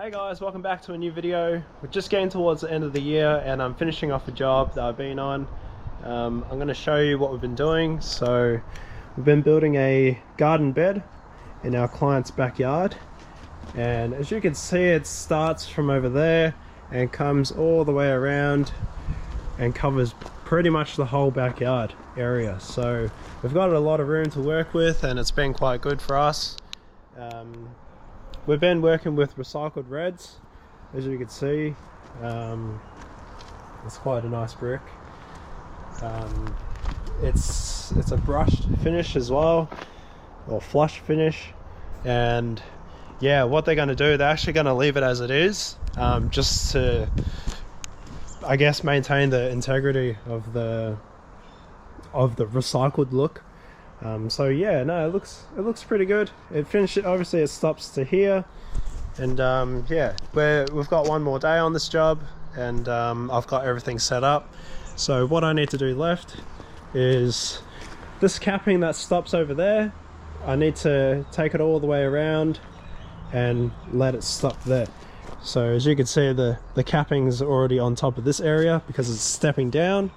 Hey guys, welcome back to a new video. We're just getting towards the end of the year and I'm finishing off a job that I've been on. I'm going to show you what we've been doing. So we've been building a garden bed in our client's backyard, and as you can see, it starts from over there and comes all the way around and covers pretty much the whole backyard area. So we've got a lot of room to work with and it's been quite good for us. We've been working with recycled reds, as you can see. It's quite a nice brick. It's a brushed finish as well, or flush finish. And yeah, what they're going to do, they're actually going to leave it as it is, just to, I guess, maintain the integrity of the recycled look. So yeah, no, it looks pretty good. It finished, obviously it stops to here, and yeah, we've got one more day on this job, and I've got everything set up. So what I need to do left is this capping that stops over there. I need to take it all the way around and let it stop there. So as you can see, the capping's already on top of this area because it's stepping down.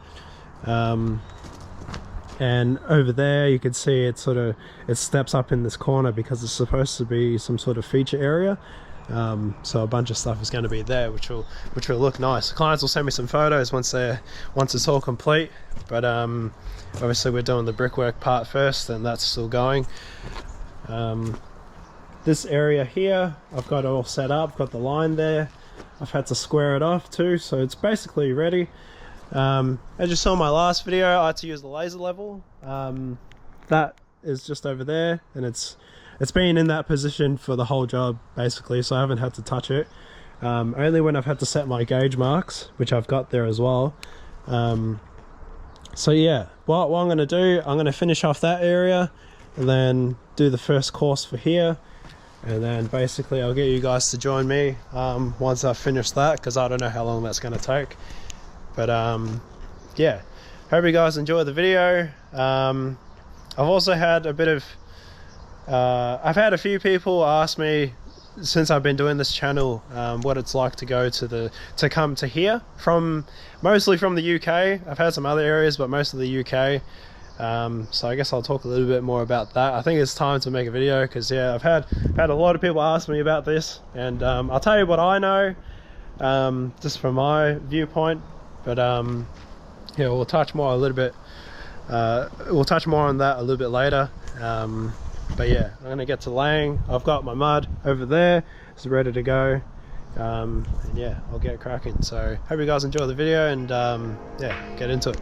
And over there you can see it steps up in this corner because it's supposed to be some sort of feature area. So a bunch of stuff is going to be there, which will look nice. The clients will send me some photos once it's all complete, but obviously we're doing the brickwork part first, and that's still going. This area here, I've got it all set up, got the line there. I've had to square it off too, so it's basically ready. As you saw in my last video, I had to use the laser level. That is just over there, and it's been in that position for the whole job basically, so I haven't had to touch it. Only when I've had to set my gauge marks, which I've got there as well. So yeah, what I'm going to do, I'm going to finish off that area and then do the first course for here, and then basically I'll get you guys to join me once I've finished that, because I don't know how long that's going to take. But yeah, hope you guys enjoy the video. I've also had a bit of I've had a few people ask me since I've been doing this channel what it's like to go to come to here, mostly from the UK. I've had some other areas, but most of the UK. So I guess I'll talk a little bit more about that. I think it's time to make a video, because yeah, I've had a lot of people ask me about this, and I'll tell you what I know, just from my viewpoint. But yeah, we'll touch more on that a little bit later. But yeah, I'm gonna get to laying. I've got my mud over there, it's ready to go. And yeah, I'll get cracking. So hope you guys enjoy the video, and yeah, get into it.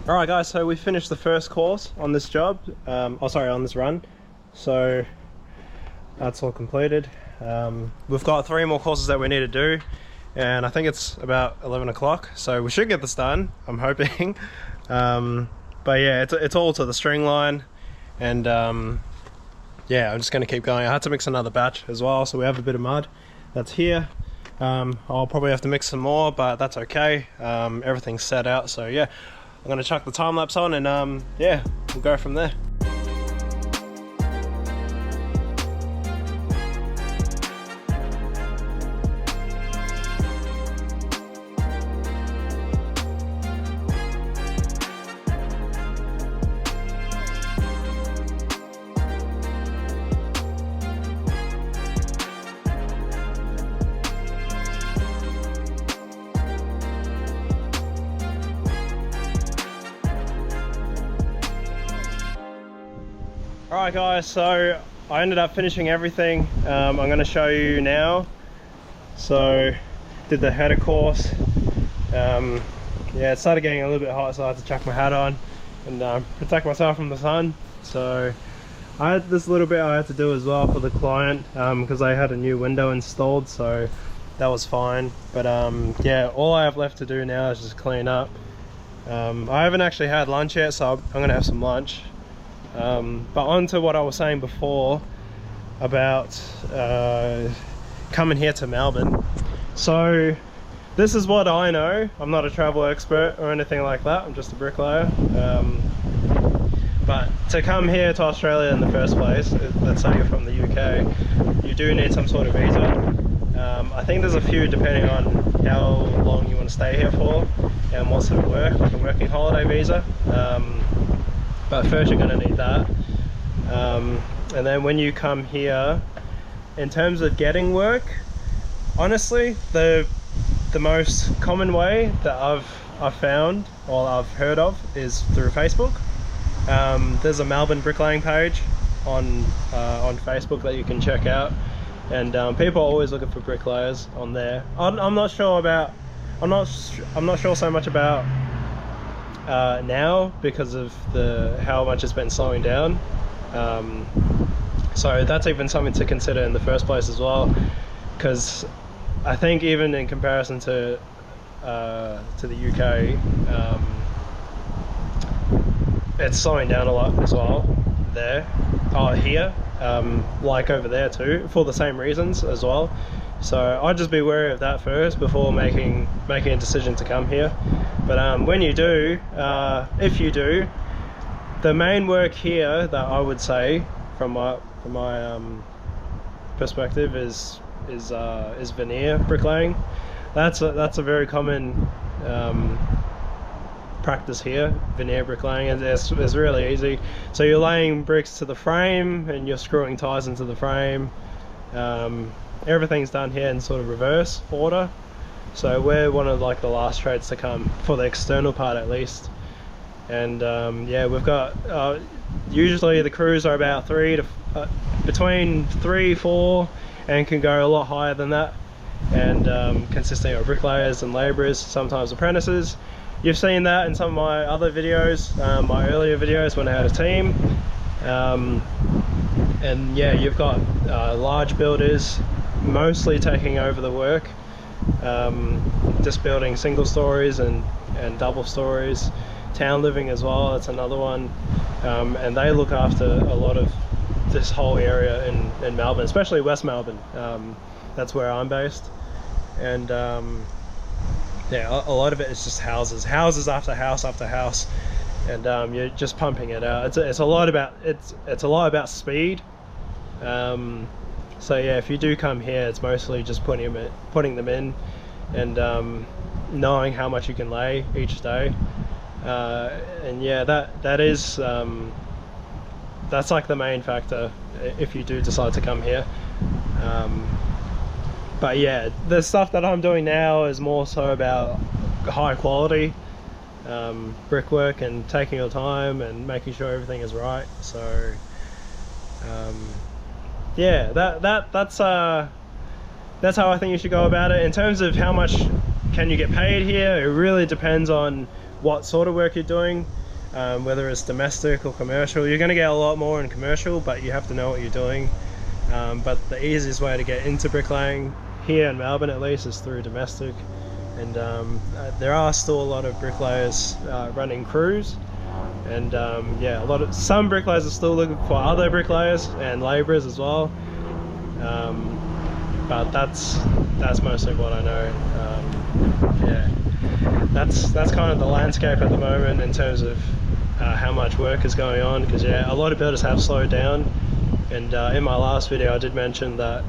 Alright guys, so we finished the first course on this job, on this run. So that's all completed. We've got 3 more courses that we need to do, and I think it's about 11 o'clock, so we should get this done, I'm hoping. But yeah, it's all to the string line, and yeah, I'm just going to keep going. I had to mix another batch as well, so we have a bit of mud that's here. I'll probably have to mix some more, but that's okay. Everything's set out, so yeah. I'm going to chuck the time lapse on, and yeah, we'll go from there. Alright guys, so I ended up finishing everything. I'm going to show you now. So did the header course, Yeah, it started getting a little bit hot, so I had to chuck my hat on and protect myself from the sun. So I had this little bit I had to do as well for the client, because I had a new window installed, so that was fine. But yeah, all I have left to do now is just clean up. I haven't actually had lunch yet, so I'm gonna have some lunch. But on to what I was saying before about coming here to Melbourne. So this is what I know. I'm not a travel expert or anything like that, I'm just a bricklayer. But to come here to Australia in the first place, let's say you're from the UK, you do need some sort of visa. I think there's a few depending on how long you want to stay here for and what sort of work, like a working holiday visa. But first you're going to need that. And then when you come here, in terms of getting work, honestly, the most common way that I've found or I've heard of is through Facebook. There's a Melbourne bricklaying page on Facebook that you can check out, and people are always looking for bricklayers on there. I'm not sure so much about now because of how much it's been slowing down. So that's even something to consider in the first place as well, because I think even in comparison to the UK, it's slowing down a lot as well here, like over there too, for the same reasons as well. So I'd just be wary of that first before making a decision to come here. But when you do, if you do, the main work here that I would say from my perspective is veneer bricklaying. That's a very common practice here, veneer bricklaying, and it's really easy. So you're laying bricks to the frame and you're screwing ties into the frame. Everything's done here in sort of reverse order. So we're one of like the last trades to come for the external part at least. And yeah, we've got usually the crews are about between 3-4 and can go a lot higher than that, and consisting of bricklayers and labourers, sometimes apprentices. You've seen that in some of my other videos, my earlier videos when I had a team. And yeah, you've got large builders mostly taking over the work, just building single stories and double stories. Town living as well, that's another one. And they look after a lot of this whole area in Melbourne, especially West Melbourne. That's where I'm based. And yeah, a lot of it is just houses after house after house, and you're just pumping it out. It's a lot about speed. So yeah, if you do come here, it's mostly just putting them in and knowing how much you can lay each day. And yeah, that's like the main factor if you do decide to come here. But yeah, the stuff that I'm doing now is more so about high quality brickwork and taking your time and making sure everything is right. So yeah, that's how I think you should go about it. In terms of how much can you get paid here, it really depends on what sort of work you're doing, whether it's domestic or commercial. You're going to get a lot more in commercial, but you have to know what you're doing. But the easiest way to get into bricklaying here in Melbourne at least is through domestic, and there are still a lot of bricklayers running crews, and yeah, some bricklayers are still looking for other bricklayers and labourers as well, but that's mostly what I know. Yeah, that's kind of the landscape at the moment in terms of how much work is going on, because yeah, a lot of builders have slowed down, and in my last video I did mention that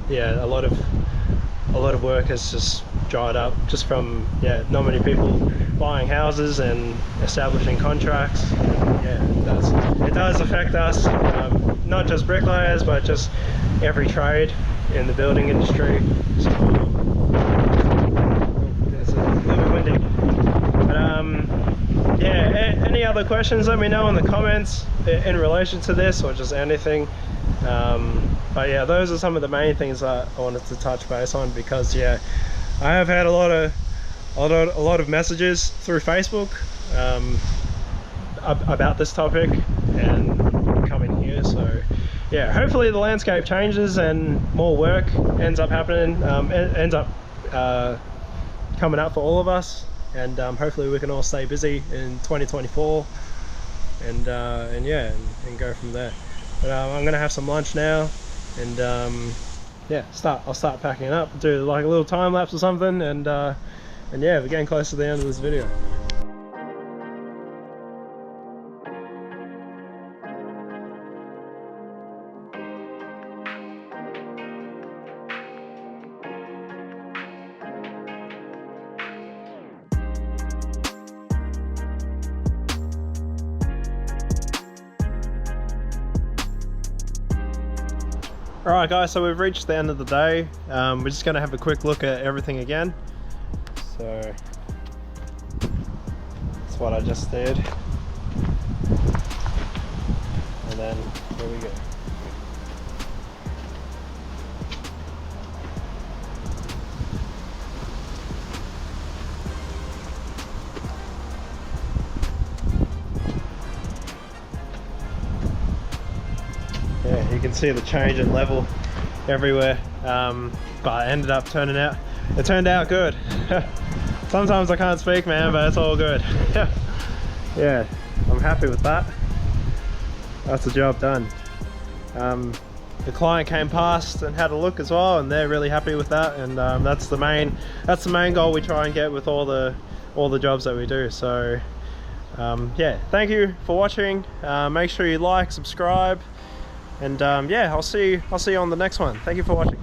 yeah, a lot of work has just dried up just from not many people buying houses and establishing contracts. Yeah, it does affect us, not just bricklayers but just every trade in the building industry. So it's a little bit windy, but yeah, any other questions, let me know in the comments in relation to this or just anything. But yeah, those are some of the main things that I wanted to touch base on, because yeah, I have had a lot of messages through Facebook about this topic and coming here. So yeah, hopefully the landscape changes and more work ends up happening, ends up coming up for all of us, and hopefully we can all stay busy in 2024 and yeah, and go from there. But I'm gonna have some lunch now, and yeah, I'll start packing it up, do like a little time lapse or something, and yeah, we're getting close to the end of this video. Alright guys, so we've reached the end of the day. We're just going to have a quick look at everything again. So that's what I just did. And then here we go. Yeah, you can see the change in level everywhere, but it ended up turning out, it turned out good. Sometimes I can't speak, man, but it's all good. Yeah, I'm happy with that. That's the job done. The client came past and had a look as well, and they're really happy with that, and that's the main goal we try and get with all the jobs that we do. So yeah, thank you for watching. Make sure you like, subscribe, and yeah, I'll see you on the next one. Thank you for watching.